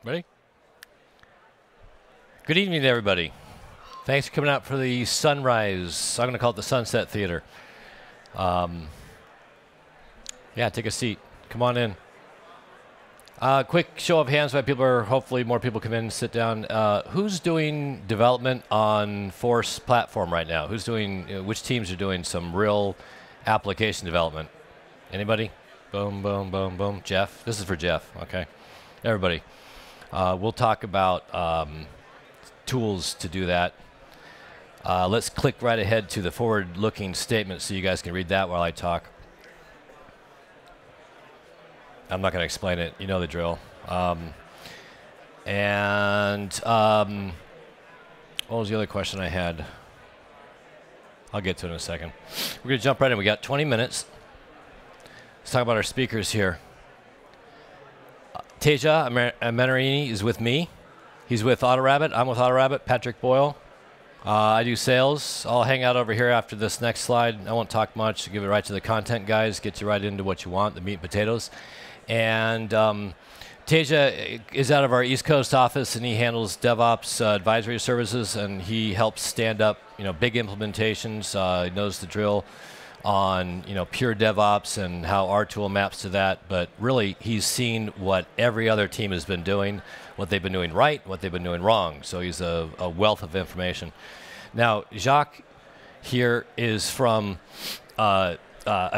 Ready? Good evening, everybody. Thanks for coming out for the sunrise. I'm going to call it the Sunset Theater. Yeah, take a seat. Come on in. Quick show of hands by people, or hopefully more people come in and sit down. Who's doing development on Force platform right now? Who's doing, which teams are doing some real application development? Anybody? Boom, boom, boom, boom. Jeff? This is for Jeff. Okay. Everybody. We'll talk about tools to do that. Let's click right ahead to the forward-looking statement so you guys can read that while I talk. I'm not going to explain it. You know the drill. What was the other question I had? I'll get to it in a second. We're going to jump right in. We got 20 minutes. Let's talk about our speakers here. Teja Amenarini is with me. He's with AutoRabbit. I'm with AutoRabbit. Patrick Boyle. I do sales. I'll hang out over here after this next slide. I won't talk much. Give it right to the content guys. Get you right into what you want, the meat and potatoes. And Teja is out of our East Coast office, and he handles DevOps advisory services, and he helps stand up, big implementations. He knows the drill on, pure DevOps and how our tool maps to that. But really, he's seen what every other team has been doing, what they've been doing right, what they've been doing wrong. So he's a wealth of information. Now, Jacques here is from a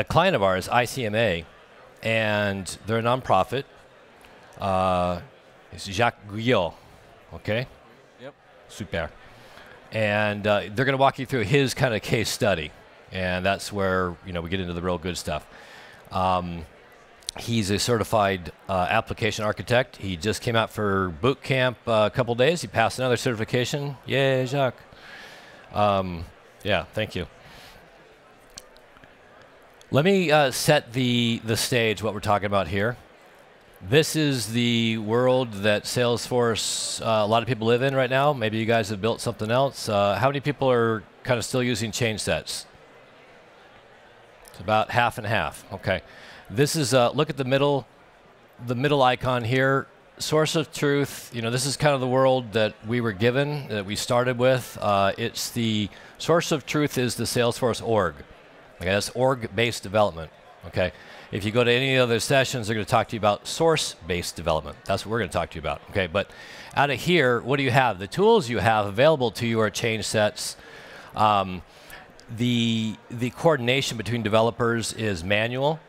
client of ours, ICMA, and they're a nonprofit. It's Jacques Guyot, okay? Yep. Super. And they're going to walk you through his kind of case study, and that's where we get into the real good stuff. He's a certified application architect. He just came out for boot camp a couple days. He passed another certification. Yay, Jacques. Yeah, thank you. Let me set the stage, what we're talking about here. This is the world that Salesforce, a lot of people live in right now. Maybe you guys have built something else. How many people are kind of still using Changesets? It's about half and half. Okay. This is, look at the middle icon here. Source of truth, this is kind of the world that we were given, that we started with. It's the source of truth is the Salesforce org. Okay, that's org-based development. Okay, if you go to any other sessions, they're going to talk to you about source-based development. That's what we're going to talk to you about. Okay, but out of here, what do you have? The tools you have available to you are Changesets. The coordination between developers is manual.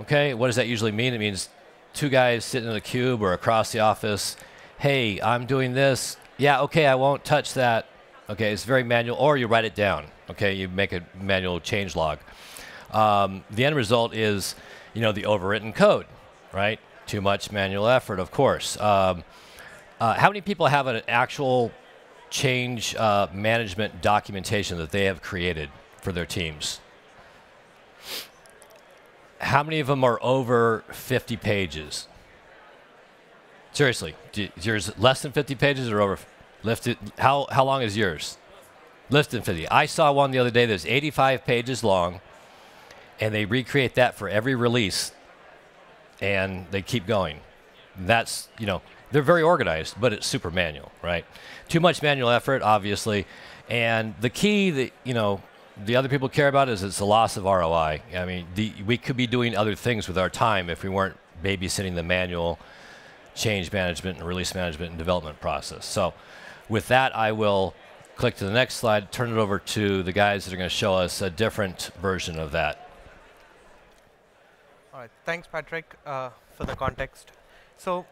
Okay, what does that usually mean? It means two guys sitting in a cube or across the office. Hey, I'm doing this. Yeah, okay, I won't touch that. Okay, it's very manual. Or you write it down. Okay, you make a manual change log. The end result is, the overwritten code, right? Too much manual effort, of course. How many people have an actual change management documentation that they have created for their teams? How many of them are over 50 pages? Seriously, is yours less than 50 pages or over? How long is yours? Less than 50. I saw one the other day that's 85 pages long, and they recreate that for every release, and they keep going. That's, they're very organized, but it's super manual, right? Too much manual effort, obviously, and the key that, the other people care about is it's the loss of ROI. I mean, we could be doing other things with our time if we weren't babysitting the manual change management and release management and development process. So with that, I will click to the next slide, turn it over to the guys that are going to show us a different version of that. All right. Thanks, Patrick, for the context. So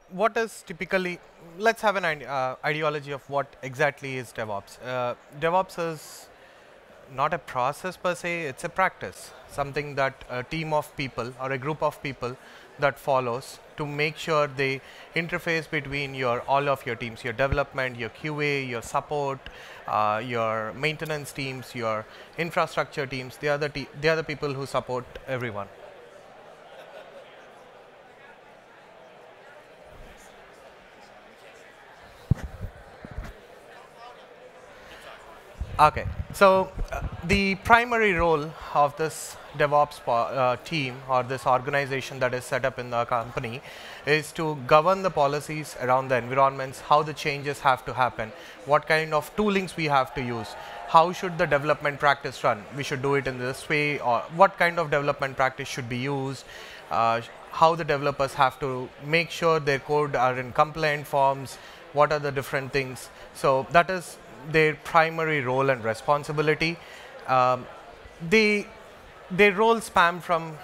what is typically, let's have an ideology of what exactly is DevOps. DevOps is not a process per se, it's a practice, something that a team of people or a group of people that follows to make sure they interface between all of your teams, your development, your QA, your support, your maintenance teams, your infrastructure teams, the other people who support everyone. Okay, so the primary role of this team or this organization that is set up in the company is to govern the policies around the environments, how the changes have to happen, what kind of toolings we have to use, how should the development practice run, we should do it in this way, or what kind of development practice should be used, how the developers have to make sure their code are in compliant forms, what are the different things. So that is their primary role and responsibility. Their roles span from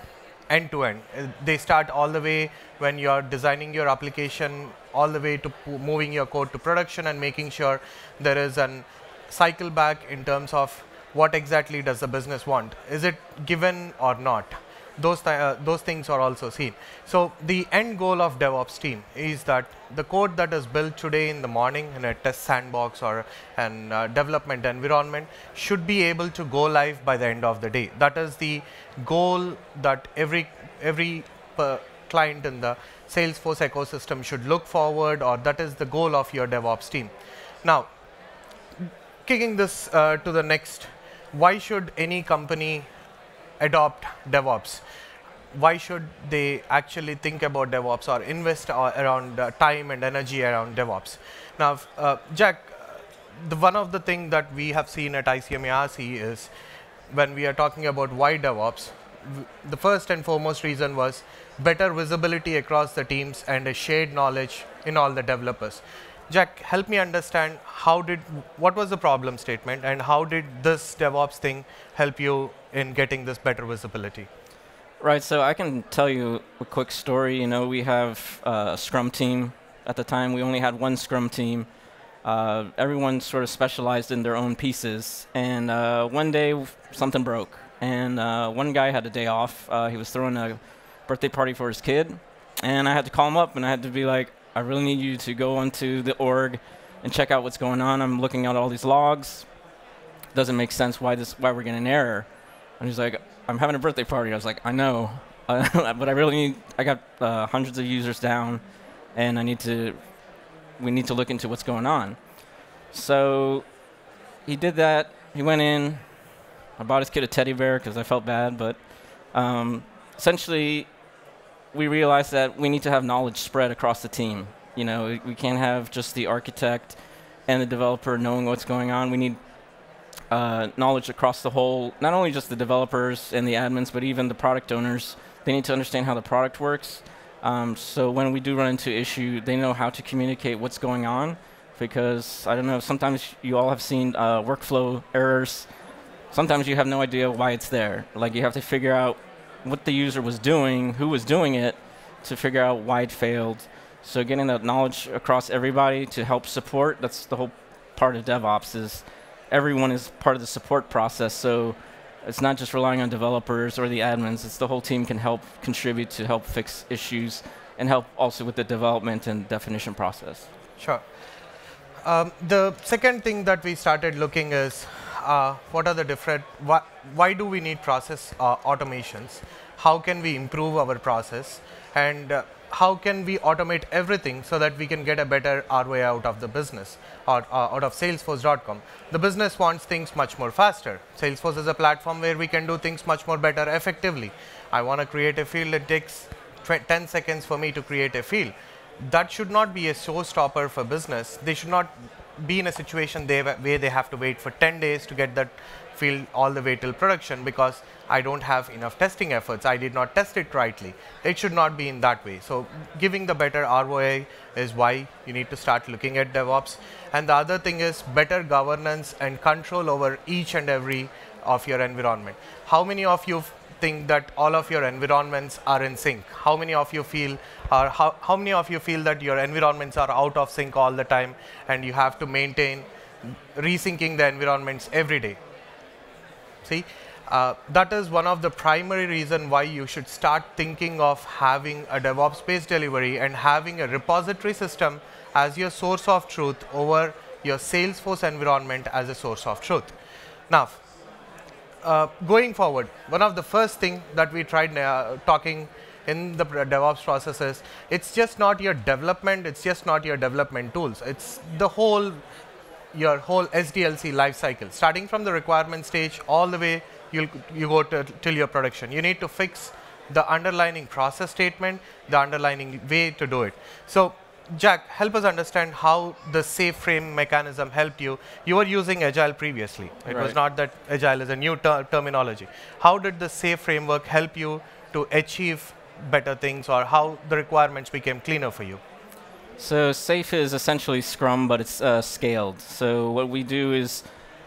end to end. They start all the way when you're designing your application, all the way to moving your code to production and making sure there is an cycle back in terms of what exactly does the business want. Is it given or not? Those things are also seen. So the end goal of DevOps team is that the code that is built today in the morning in a test sandbox or an development environment should be able to go live by the end of the day. That is the goal that every client in the Salesforce ecosystem should look forward, or that is the goal of your DevOps team. Now, kicking this to the next, why should any company adopt DevOps? Why should they actually think about DevOps or invest around time and energy around DevOps? Now, Jack, one of the things that we have seen at ICMARC is when we are talking about why DevOps, the first and foremost reason was better visibility across the teams and a shared knowledge in all the developers. Jack, help me understand what was the problem statement and how did this DevOps thing help you in getting this better visibility? Right, so I can tell you a quick story. You know, we have a Scrum team. At the time, we only had one Scrum team. Everyone sort of specialized in their own pieces. And one day, something broke. And one guy had a day off. He was throwing a birthday party for his kid. And I had to call him up, and I had to be like, I really need you to go onto the org and check out what's going on. I'm looking at all these logs. Doesn't make sense why we're getting an error. And he's like, I'm having a birthday party. I was like, I know, but I got hundreds of users down, and we need to look into what's going on. So he did that. He went in. I bought his kid a teddy bear because I felt bad, but essentially, we realized that we need to have knowledge spread across the team. You know, we can't have just the architect and the developer knowing what's going on. We need knowledge across the whole, not only just the developers and the admins, but even the product owners. They need to understand how the product works. So when we do run into issue, they know how to communicate what's going on. Because, I don't know, sometimes you all have seen workflow errors. Sometimes you have no idea why it's there. Like, you have to figure out what the user was doing, who was doing it, to figure out why it failed. So getting that knowledge across everybody to help support, that's the whole part of DevOps, is everyone is part of the support process. So it's not just relying on developers or the admins, it's the whole team can help contribute to help fix issues and help also with the development and definition process. Sure. The second thing that we started looking is what are the different, why do we need process automations? How can we improve our process? And how can we automate everything so that we can get a better ROI out of the business or out of Salesforce.com? The business wants things much more faster. Salesforce is a platform where we can do things much more better effectively. I want to create a field, it takes 10 seconds for me to create a field. That should not be a showstopper for business. They should not be in a situation where they have to wait for 10 days to get that field all the way till production because I don't have enough testing efforts. I did not test it rightly. It should not be in that way. So giving the better ROI is why you need to start looking at DevOps. And the other thing is better governance and control over each and every of your environment. How many of you think that all of your environments are in sync? How many of you feel, or how many of you feel that your environments are out of sync all the time and you have to maintain resyncing the environments every day? See, that is one of the primary reasons why you should start thinking of having a DevOps-based delivery and having a repository system as your source of truth over your Salesforce environment as a source of truth. Now, going forward, one of the first things that we tried talking in the DevOps process is, it's just not your development, it's just not your development tools, it's the your whole SDLC lifecycle, starting from the requirement stage all the way you go till your production. You need to fix the underlying process statement, the underlying way to do it. So Jack, help us understand how the safe frame mechanism helped you. You were using Agile previously. It was not that Agile is a new terminology. How did the safe framework help you to achieve better things, or how the requirements became cleaner for you? So SAFE is essentially Scrum, but it's scaled. So what we do is,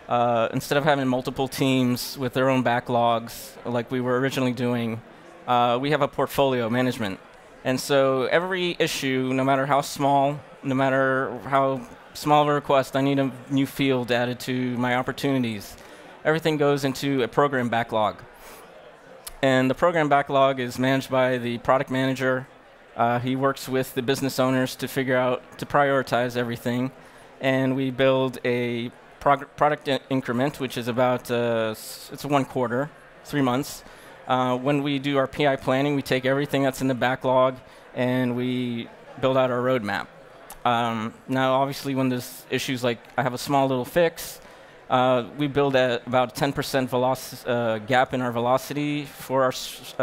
instead of having multiple teams with their own backlogs, like we were originally doing, we have a portfolio management. And so every issue, no matter how small, no matter how small of a request, I need a new field added to my opportunities. Everything goes into a program backlog. And the program backlog is managed by the product manager. He works with the business owners to figure out, to prioritize everything. And we build a product increment, which is about, it's 1 quarter, 3 months. When we do our PI planning, we take everything that's in the backlog and we build out our roadmap. Now, obviously, when there's issues like I have a small little fix, we build at about 10% gap in our velocity for our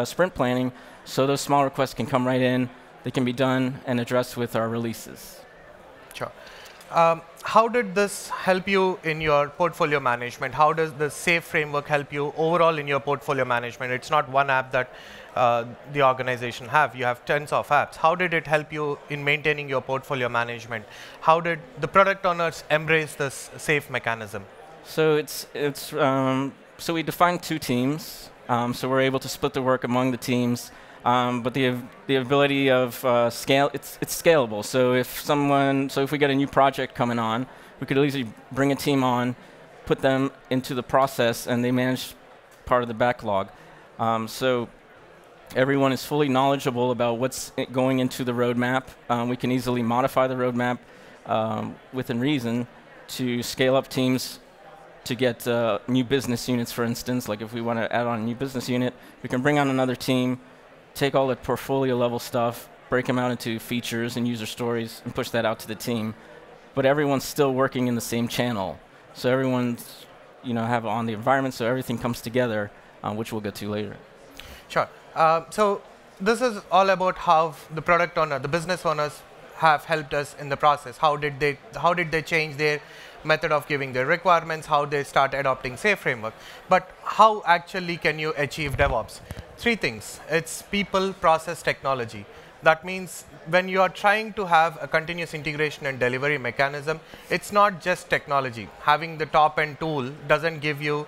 sprint planning, so those small requests can come right in, they can be done and addressed with our releases. Sure. How did this help you in your portfolio management? How does the SAFE framework help you overall in your portfolio management? It's not one app that the organization have. You have tens of apps. How did it help you in maintaining your portfolio management? How did the product owners embrace this SAFE mechanism? So so we defined 2 teams. So we're able to split the work among the teams. But the ability of scale, it's scalable. So if we get a new project coming on, we could easily bring a team on, put them into the process, and they manage part of the backlog. So everyone is fully knowledgeable about what's going into the roadmap. We can easily modify the roadmap within reason to scale up teams to get new business units, for instance. Like if we want to add on a new business unit, we can bring on another team, take all the portfolio level stuff, break them out into features and user stories, and push that out to the team. But everyone's still working in the same channel. So everyone's, have on the environment, so everything comes together, which we'll get to later. Sure. So this is all about how the product owner, the business owners have helped us in the process. How did they change their method of giving their requirements, how they start adopting SAFE framework. But how actually can you achieve DevOps? 3 things. It's people, process, technology. That means when you are trying to have a continuous integration and delivery mechanism, it's not just technology. Having the top-end tool doesn't give you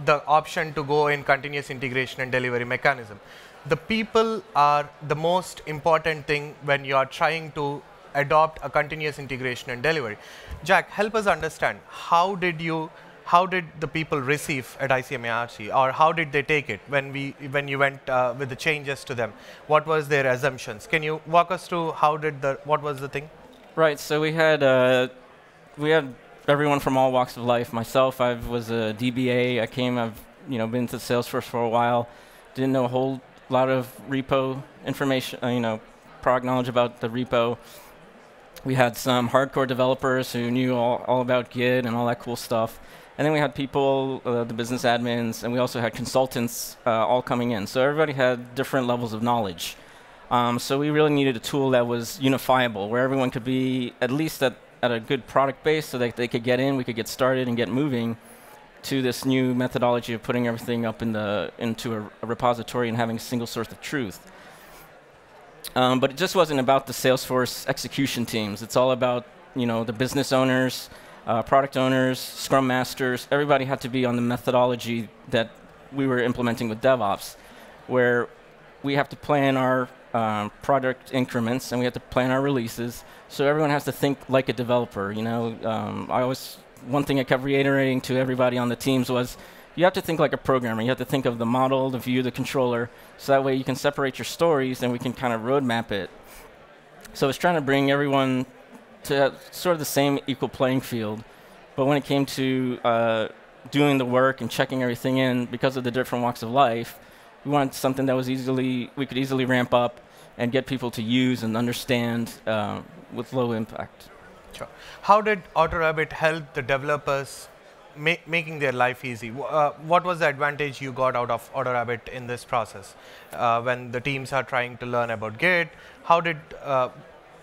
the option to go in continuous integration and delivery mechanism. The people are the most important thing when you are trying to adopt a continuous integration and delivery. Jack, help us understand, how did the people receive at ICMARC, or how did they take it when you went with the changes to them? What was their assumptions? Can you walk us through what was the thing? Right. So we had everyone from all walks of life. Myself, I was a DBA. I've been to Salesforce for a while. Didn't know a whole lot of repo information, product knowledge about the repo. We had some hardcore developers who knew all about Git and all that cool stuff. And then we had people, the business admins, and we also had consultants all coming in. So everybody had different levels of knowledge. So we really needed a tool that was unifiable, where everyone could be at least at a good product base so that they could get in, we could get started and get moving to this new methodology of putting everything up into a repository and having a single source of truth. But it just wasn't about the Salesforce execution teams. It's all about the business owners, product owners, Scrum Masters. Everybody had to be on the methodology that we were implementing with DevOps, where we have to plan our product increments and we have to plan our releases. So everyone has to think like a developer. One thing I kept reiterating to everybody on the teams was, you have to think like a programmer. You have to think of the model, the view, the controller, so that way you can separate your stories and we can kind of roadmap it. So it's trying to bring everyone to sort of the same equal playing field. But when it came to doing the work and checking everything in, because of the different walks of life, we wanted something that was we could easily ramp up and get people to use and understand with low impact. Sure. How did AutoRabbit help the developers making their life easy. What was the advantage you got out of AutoRabbit in this process? When the teams are trying to learn about Git, how did the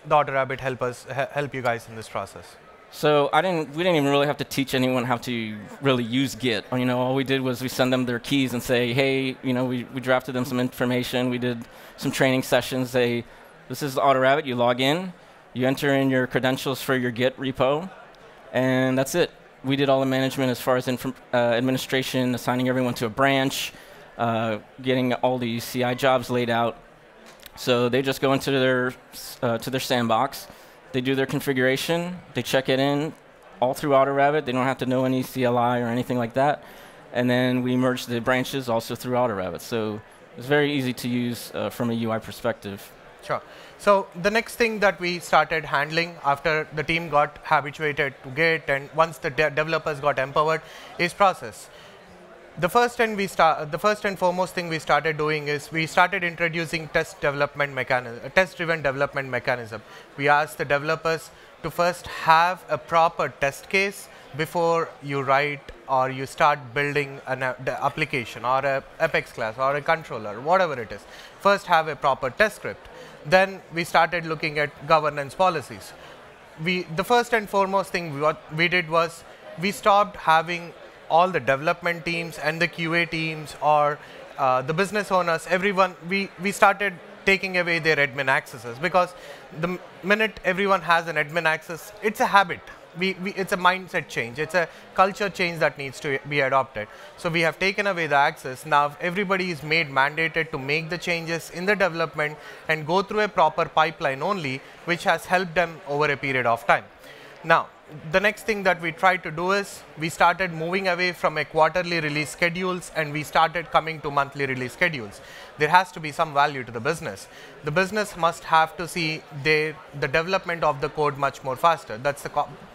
AutoRabbit help you guys in this process? So we didn't even really have to teach anyone how to really use Git. All we did was we send them their keys and say, hey, we drafted them some information. We did some training sessions. Say, this is AutoRabbit. You log in, you enter in your credentials for your Git repo, and that's it. We did all the management as far as administration, assigning everyone to a branch, getting all the CI jobs laid out. So they just go into their sandbox. They do their configuration, they check it in all through AutoRabbit. They don't have to know any CLI or anything like that. And then we merge the branches also through AutoRabbit. So it's very easy to use from a UI perspective. Sure. So the next thing that we started handling after the team got habituated to Git and once the developers got empowered is process. The first and foremost thing we started doing is we started introducing test-driven development mechanism. We asked the developers to first have a proper test case before you write or you start building an application or a Apex class or a controller, whatever it is. First have a proper test script. Then we started looking at governance policies. The first and foremost thing what we did was we stopped having all the development teams and the QA teams or the business owners, everyone, we started taking away their admin accesses because the minute everyone has an admin access, it's a habit. It's a mindset change. It's a culture change that needs to be adopted. So we have taken away the access. Now everybody is made mandated to make the changes in the development and go through a proper pipeline only, which has helped them over a period of time. Now, the next thing that we tried to do is we started moving away from a quarterly release schedules and we started coming to monthly release schedules. There has to be some value to the business. The business must have to see the development of the code much more faster. That's the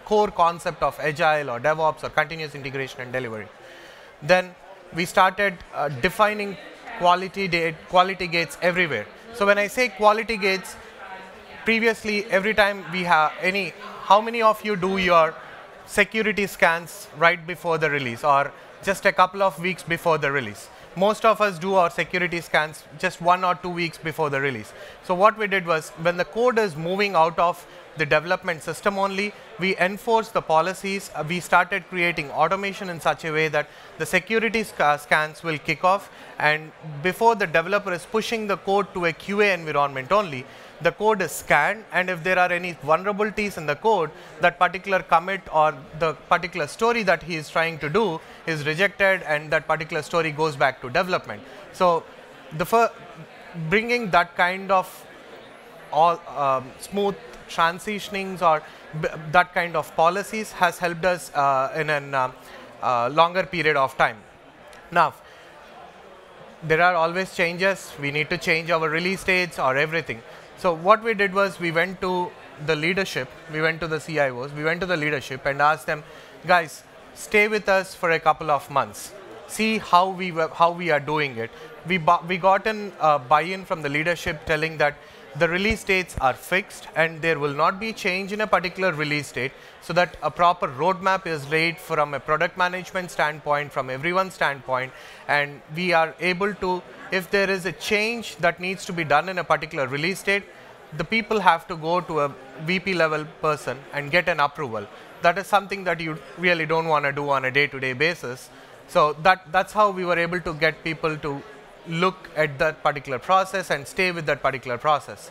core concept of Agile or DevOps or continuous integration and delivery. Then we started defining quality gates everywhere. So when I say quality gates, previously every time we have how many of you do your security scans right before the release or just a couple of weeks before the release? Most of us do our security scans just 1 or 2 weeks before the release. So what we did was when the code is moving out of the development system only, we enforce the policies. We started creating automation in such a way that the security scans will kick off, and before the developer is pushing the code to a QA environment only, the code is scanned, and if there are any vulnerabilities in the code, that particular commit or the particular story that he is trying to do is rejected and that particular story goes back to development. So bringing that kind of smooth transitionings or that kind of policies has helped us in a longer period of time. Now, there are always changes. We need to change our release dates or everything. So what we did was we went to the leadership, we went to the CIOs, we went to the leadership and asked them, guys, stay with us for a couple of months. See how we are doing it. We got an buy-in from the leadership telling that the release dates are fixed and there will not be change in a particular release date, so that a proper roadmap is laid from a product management standpoint, from everyone's standpoint, and we are able to, if there is a change that needs to be done in a particular release date, the people have to go to a VP level person and get an approval. That is something that you really don't want to do on a day-to-day basis. So that's how we were able to get people to look at that particular process and stay with that particular process.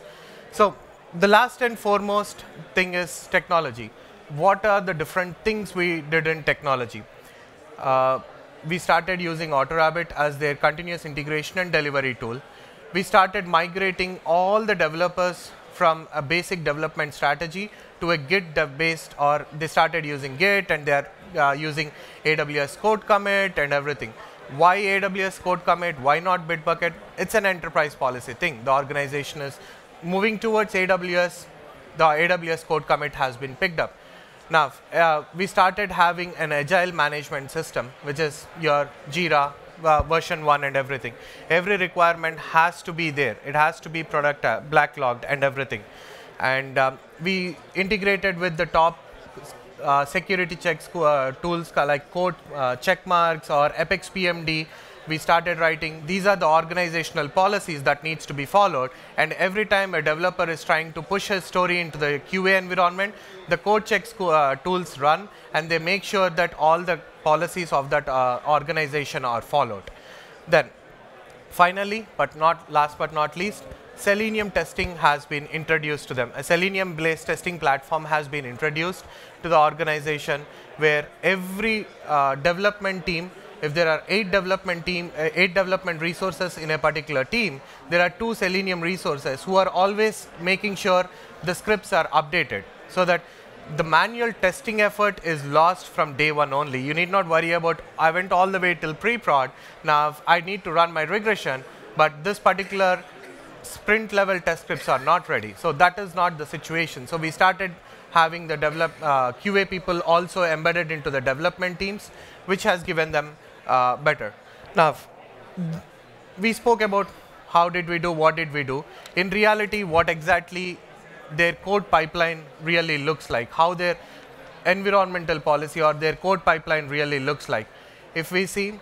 So the last and foremost thing is technology. What are the different things we did in technology? We started using AutoRabbit as their continuous integration and delivery tool. We started migrating all the developers from a basic development strategy to a Git dev based, or they started using Git and they are using AWS code commit and everything. Why AWS code commit? Why not Bitbucket? It's an enterprise policy thing. The organization is moving towards AWS. The AWS code commit has been picked up. Now, we started having an agile management system, which is your Jira, version 1 and everything. Every requirement has to be there. It has to be product backlogged and everything. And we integrated with the top security checks tools like code check marks or Apex PMD. We started writing, these are the organizational policies that needs to be followed, and every time a developer is trying to push his story into the QA environment, the code checks tools run, and they make sure that all the policies of that organization are followed. Then, finally, last but not least, Selenium testing has been introduced to them. A Selenium-based testing platform has been introduced to the organization, where every development team, if there are 8 development resources in a particular team, there are 2 Selenium resources who are always making sure the scripts are updated, so that the manual testing effort is lost from day one only. You need not worry about, I went all the way till pre-prod, now I need to run my regression, but this particular sprint level test scripts are not ready. So that is not the situation. So we started having the QA people also embedded into the development teams, which has given them better. Now, we spoke about how did we do, what did we do. In reality, what exactly their code pipeline really looks like, how their environmental policy or their code pipeline really looks like. If we see,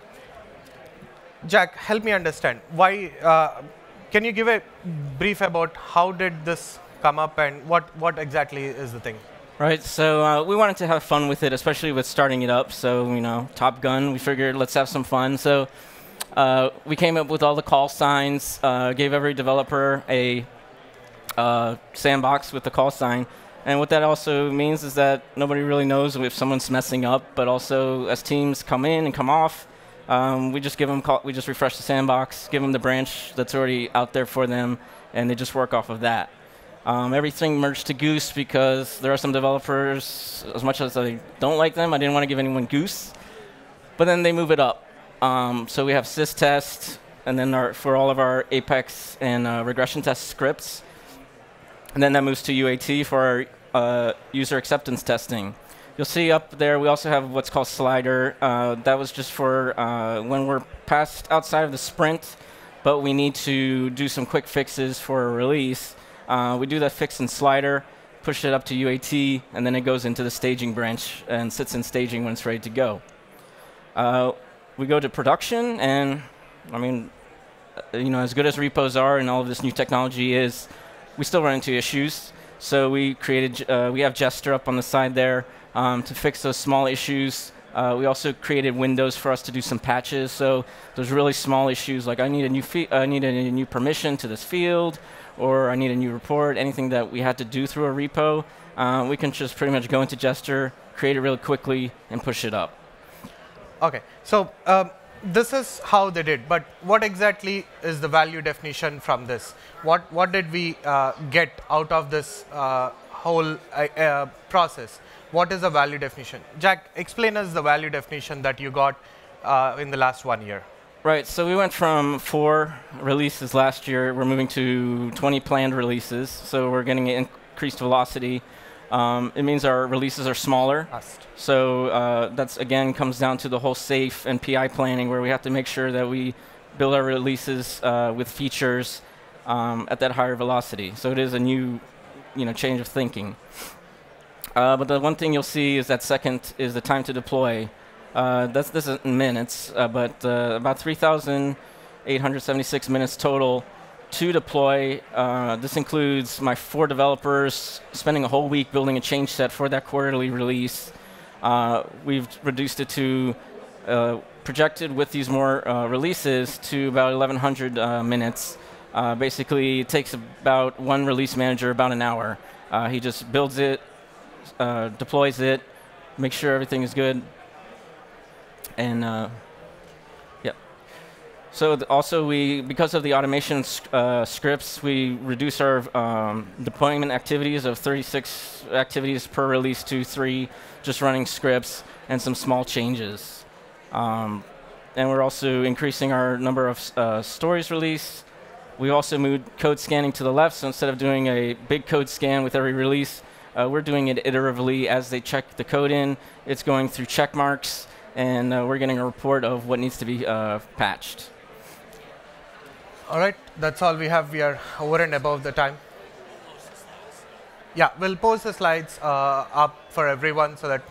Jack, help me understand, why, can you give a brief about how did this come up and what exactly is the thing? Right, so we wanted to have fun with it, especially with starting it up. So, you know, Top Gun, we figured let's have some fun. So we came up with all the call signs, gave every developer a sandbox with the call sign. And what that also means is that nobody really knows if someone's messing up, but also as teams come in and come off, we just give them we just refresh the sandbox, give them the branch that's already out there for them, and they just work off of that. Everything merged to Goose because there are some developers, as much as I don't like them, I didn't want to give anyone Goose, but then they move it up. So we have sys-test, and then for all of our Apex and regression test scripts, and then that moves to UAT for our user acceptance testing. You'll see up there we also have what's called slider. That was just for when we're past outside of the sprint, but we need to do some quick fixes for a release. We do that fix in slider, push it up to UAT, and then it goes into the staging branch and sits in staging when it's ready to go. We go to production, and I mean, you know, as good as repos are and all of this new technology is, we still run into issues. So we created, we have Jester up on the side there to fix those small issues. We also created windows for us to do some patches. So those really small issues, like I need a new permission to this field, or I need a new report, anything that we had to do through a repo, we can just pretty much go into Jester, create it really quickly, and push it up. Okay, so this is how they did, but what exactly is the value definition from this? What did we get out of this whole process? What is the value definition? Jack, explain us the value definition that you got in the last 1 year. Right, so we went from 4 releases last year. We're moving to 20 planned releases, so we're getting increased velocity. It means our releases are smaller. So that's, again, comes down to the whole safe and PI planning, where we have to make sure that we build our releases with features at that higher velocity. So it is a new, change of thinking. But the one thing you'll see is that second is the time to deploy. This is in minutes, but about 3,876 minutes total to deploy. This includes my 4 developers spending a whole week building a change set for that quarterly release. We've reduced it to, projected with these more releases, to about 1,100 minutes. Basically, it takes about one release manager about an hour. He just builds it, deploys it, makes sure everything is good. And yeah. So also because of the automation scripts, we reduce our deployment activities of 36 activities per release to 3, just running scripts and some small changes. And we're also increasing our number of stories released. We also moved code scanning to the left, so instead of doing a big code scan with every release, we're doing it iteratively as they check the code in. It's going through check marks, and we're getting a report of what needs to be patched. All right, that's all we have. We are over and above the time. Yeah, we'll post the slides up for everyone so that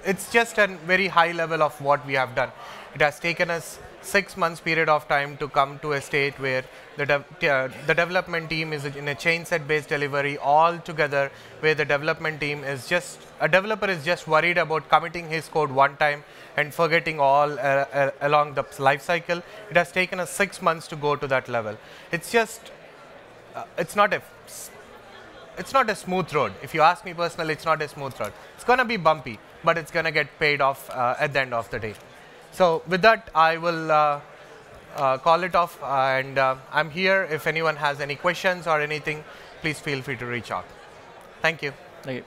it's just a very high level of what we have done. It has taken us 6 months period of time to come to a state where the development team is in a chain set based delivery all together, where the development team is just, a developer is just worried about committing his code one time and forgetting all along the life cycle. It has taken us 6 months to go to that level. It's just, it's not a smooth road. If you ask me personally, it's not a smooth road. It's going to be bumpy, but it's going to get paid off at the end of the day. So with that, I will call it off, and I'm here. If anyone has any questions or anything, please feel free to reach out. Thank you. Thank you.